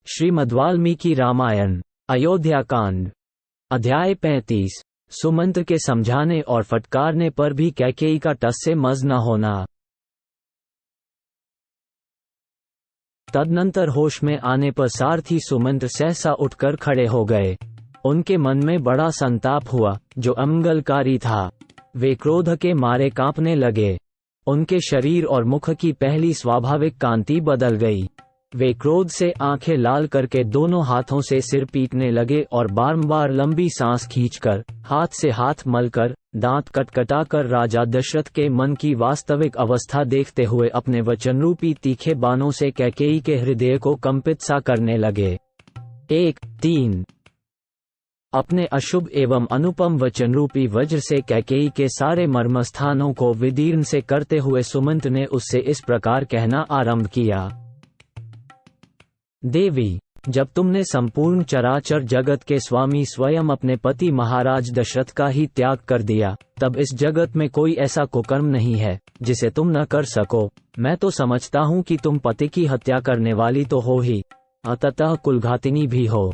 श्रीमद्वाल्मीकि रामायण अयोध्या कांड अध्याय 35। सुमंत्र के समझाने और फटकारने पर भी कैकेयी का टस से मज न होना। तदनंतर होश में आने पर सारथी सुमंत्र सहसा उठकर खड़े हो गए। उनके मन में बड़ा संताप हुआ जो अमंगलकारी था। वे क्रोध के मारे कांपने लगे। उनके शरीर और मुख की पहली स्वाभाविक कांति बदल गई। वे क्रोध से आंखें लाल करके दोनों हाथों से सिर पीटने लगे और बारंबार लंबी सांस खींचकर, हाथ से हाथ मलकर, दांत कटकटाकर राजा दशरथ के मन की वास्तविक अवस्था देखते हुए अपने वचनरूपी तीखे बाणों से कैकेयी के हृदय को कंपित सा करने लगे। 1-3 अपने अशुभ एवं अनुपम वचनरूपी वज्र से कैकेयी के सारे मर्मस्थानों को विदीर्ण से करते हुए सुमंत्र ने उससे इस प्रकार कहना आरंभ किया। देवी, जब तुमने संपूर्ण चराचर जगत के स्वामी स्वयं अपने पति महाराज दशरथ का ही त्याग कर दिया, तब इस जगत में कोई ऐसा कुकर्म नहीं है जिसे तुम न कर सको। मैं तो समझता हूँ कि तुम पति की हत्या करने वाली तो हो ही, अतः कुलघातिनी भी हो।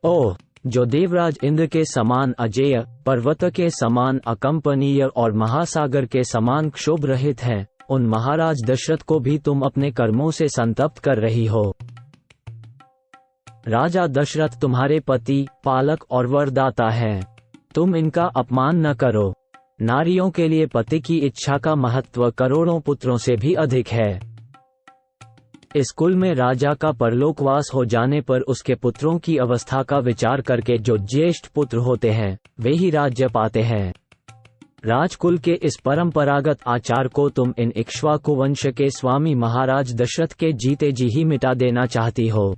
ओह, जो देवराज इंद्र के समान अजेय, पर्वत के समान अकंपनीय और महासागर के समान क्षोभ रहित हैं, उन महाराज दशरथ को भी तुम अपने कर्मों से संतप्त कर रही हो। राजा दशरथ तुम्हारे पति, पालक और वरदाता हैं। तुम इनका अपमान न करो। नारियों के लिए पति की इच्छा का महत्व करोड़ों पुत्रों से भी अधिक है। इस कुल में राजा का परलोकवास हो जाने पर उसके पुत्रों की अवस्था का विचार करके जो ज्येष्ठ पुत्र होते हैं वे ही राज्य पाते हैं। राजकुल के इस परंपरागत आचार को तुम इन इक्ष्वाकु वंश के स्वामी महाराज दशरथ के जीते जी ही मिटा देना चाहती हो।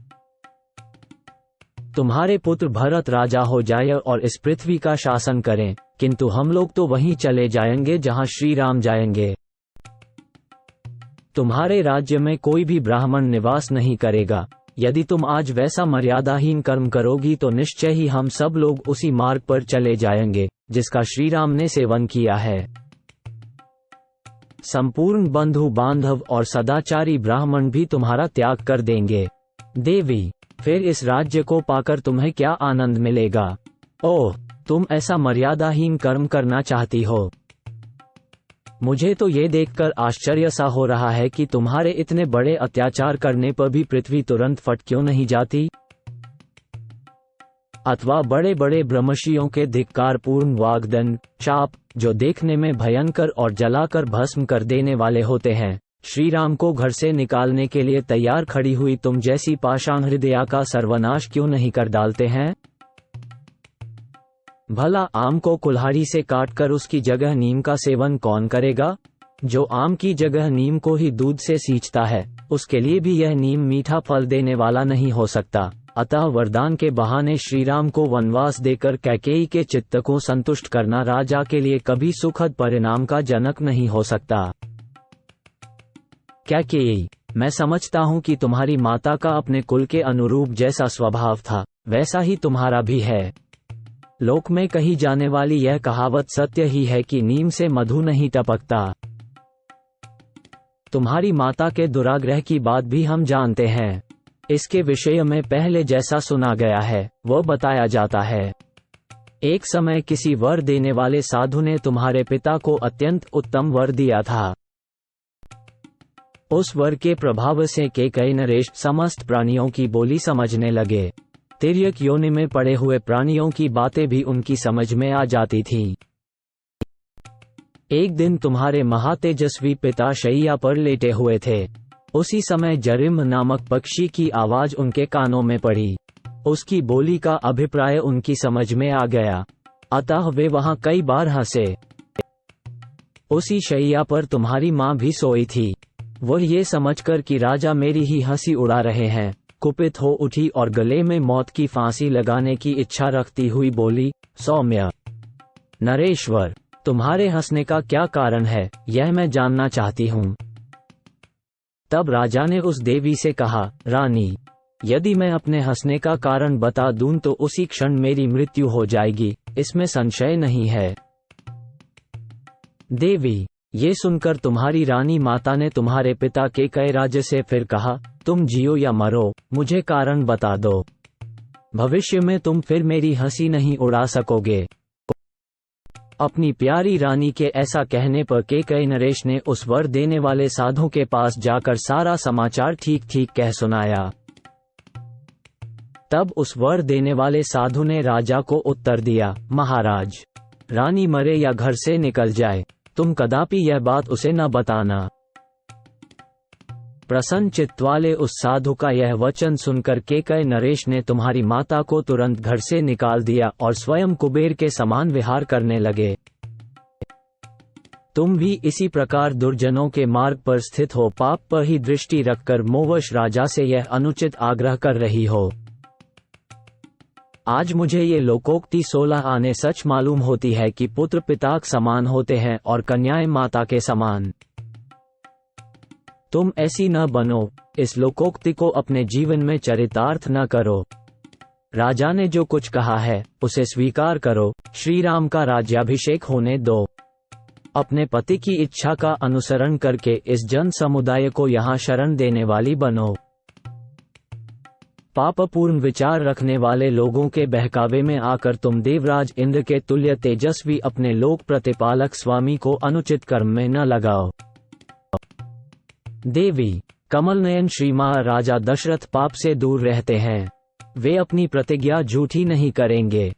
तुम्हारे पुत्र भरत राजा हो जाए और इस पृथ्वी का शासन करें, किंतु हम लोग तो वहीं चले जाएंगे जहां श्री राम जाएंगे। तुम्हारे राज्य में कोई भी ब्राह्मण निवास नहीं करेगा। यदि तुम आज वैसा मर्यादाहीन कर्म करोगी तो निश्चय ही हम सब लोग उसी मार्ग पर चले जाएंगे जिसका श्री राम ने सेवन किया है। संपूर्ण बंधु बांधव और सदाचारी ब्राह्मण भी तुम्हारा त्याग कर देंगे। देवी, फिर इस राज्य को पाकर तुम्हें क्या आनंद मिलेगा? ओह, तुम ऐसा मर्यादाहीन कर्म करना चाहती हो। मुझे तो ये देखकर आश्चर्य सा हो रहा है कि तुम्हारे इतने बड़े अत्याचार करने पर भी पृथ्वी तुरंत फट क्यों नहीं जाती? अथवा बड़े बड़े ब्रह्मर्षियों के धिक्कारपूर्ण वाग्दंड, शाप, जो देखने में भयंकर और जलाकर भस्म कर देने वाले होते हैं, श्री राम को घर से निकालने के लिए तैयार खड़ी हुई तुम जैसी पाषाण हृदया का सर्वनाश क्यों नहीं कर डालते हैं? भला आम को कुल्हाड़ी से काटकर उसकी जगह नीम का सेवन कौन करेगा? जो आम की जगह नीम को ही दूध से सींचता है, उसके लिए भी यह नीम मीठा फल देने वाला नहीं हो सकता। अतः वरदान के बहाने श्री राम को वनवास देकर कैकेयी के चित्त को संतुष्ट करना राजा के लिए कभी सुखद परिणाम का जनक नहीं हो सकता। कैकेयी, मैं समझता हूँ कि तुम्हारी माता का अपने कुल के अनुरूप जैसा स्वभाव था वैसा ही तुम्हारा भी है। लोक में कही जाने वाली यह कहावत सत्य ही है कि नीम से मधु नहीं टपकता। तुम्हारी माता के दुराग्रह की बात भी हम जानते हैं। इसके विषय में पहले जैसा सुना गया है वह बताया जाता है। एक समय किसी वर देने वाले साधु ने तुम्हारे पिता को अत्यंत उत्तम वर दिया था। उस वर के प्रभाव से कैकेयी नरेश समस्त प्राणियों की बोली समझने लगे। तिर्यक योनि में पड़े हुए प्राणियों की बातें भी उनकी समझ में आ जाती थी। एक दिन तुम्हारे महातेजस्वी पिता शैया पर लेटे हुए थे। उसी समय जरिम नामक पक्षी की आवाज उनके कानों में पड़ी। उसकी बोली का अभिप्राय उनकी समझ में आ गया, अतः वे वहां कई बार हंसे। उसी शैया पर तुम्हारी माँ भी सोई थी। वह ये समझकर कि राजा मेरी ही हंसी उड़ा रहे हैं, कुपित हो उठी और गले में मौत की फांसी लगाने की इच्छा रखती हुई बोली, सौम्य नरेश्वर, तुम्हारे हंसने का क्या कारण है, यह मैं जानना चाहती हूँ। तब राजा ने उस देवी से कहा, रानी, यदि मैं अपने हंसने का कारण बता दूं तो उसी क्षण मेरी मृत्यु हो जाएगी, इसमें संशय नहीं है। देवी, ये सुनकर तुम्हारी रानी माता ने तुम्हारे पिता केकय राज्य से फिर कहा, तुम जियो या मरो, मुझे कारण बता दो। भविष्य में तुम फिर मेरी हंसी नहीं उड़ा सकोगे। अपनी प्यारी रानी के ऐसा कहने पर केकय नरेश ने उस वर देने वाले साधु के पास जाकर सारा समाचार ठीक ठीक कह सुनाया। तब उस वर देने वाले साधु ने राजा को उत्तर दिया, महाराज, रानी मरे या घर से निकल जाए, तुम कदापि यह बात उसे न बताना। प्रसन्न चित्त वाले उस साधु का यह वचन सुनकर केकय नरेश ने तुम्हारी माता को तुरंत घर से निकाल दिया और स्वयं कुबेर के समान विहार करने लगे। तुम भी इसी प्रकार दुर्जनों के मार्ग पर स्थित हो पाप पर ही दृष्टि रखकर मोहवश राजा से यह अनुचित आग्रह कर रही हो। आज मुझे ये लोकोक्ति 16 आने सच मालूम होती है कि पुत्र पिता के समान होते हैं और कन्याएं माता के समान। तुम ऐसी न बनो, इस लोकोक्ति को अपने जीवन में चरितार्थ न करो। राजा ने जो कुछ कहा है उसे स्वीकार करो, श्री राम का राज्याभिषेक होने दो। अपने पति की इच्छा का अनुसरण करके इस जन समुदाय को यहाँ शरण देने वाली बनो। पापपूर्ण विचार रखने वाले लोगों के बहकावे में आकर तुम देवराज इंद्र के तुल्य तेजस्वी अपने लोक प्रतिपालक स्वामी को अनुचित कर्म में न लगाओ। देवी, कमलनयन श्री महाराजा दशरथ पाप से दूर रहते हैं। वे अपनी प्रतिज्ञा झूठी नहीं करेंगे।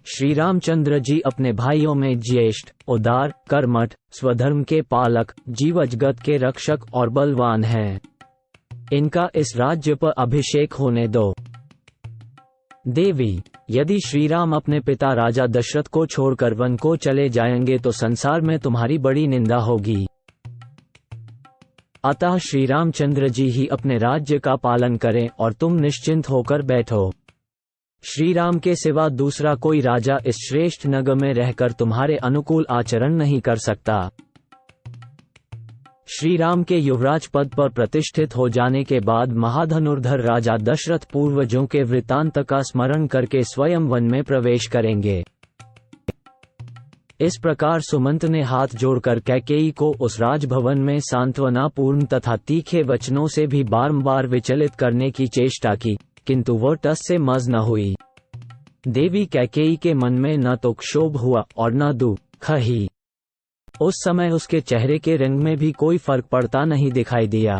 श्री रामचंद्र जी अपने भाइयों में ज्येष्ठ, उदार, कर्मठ, स्वधर्म के पालक, जीव जगत के रक्षक और बलवान हैं। इनका इस राज्य पर अभिषेक होने दो। देवी, यदि श्रीराम अपने पिता राजा दशरथ को छोड़कर वन को चले जाएंगे तो संसार में तुम्हारी बड़ी निंदा होगी। अतः श्री रामचंद्र जी ही अपने राज्य का पालन करें और तुम निश्चिंत होकर बैठो। श्री राम के सिवा दूसरा कोई राजा इस श्रेष्ठ नगर में रहकर तुम्हारे अनुकूल आचरण नहीं कर सकता। श्री राम के युवराज पद पर प्रतिष्ठित हो जाने के बाद महाधनुर्धर राजा दशरथ पूर्वजों के वृत्तांत का स्मरण करके स्वयं वन में प्रवेश करेंगे। इस प्रकार सुमंत ने हाथ जोड़कर कैकेयी को उस राजभवन में सांत्वनापूर्ण तथा तीखे वचनों से भी बारंबार विचलित करने की चेष्टा की, किंतु वह टस से मज न हुई। देवी कैकेयी के मन में न तो क्षोभ हुआ और न दुख ही। उस समय उसके चेहरे के रंग में भी कोई फर्क पड़ता नहीं दिखाई दिया।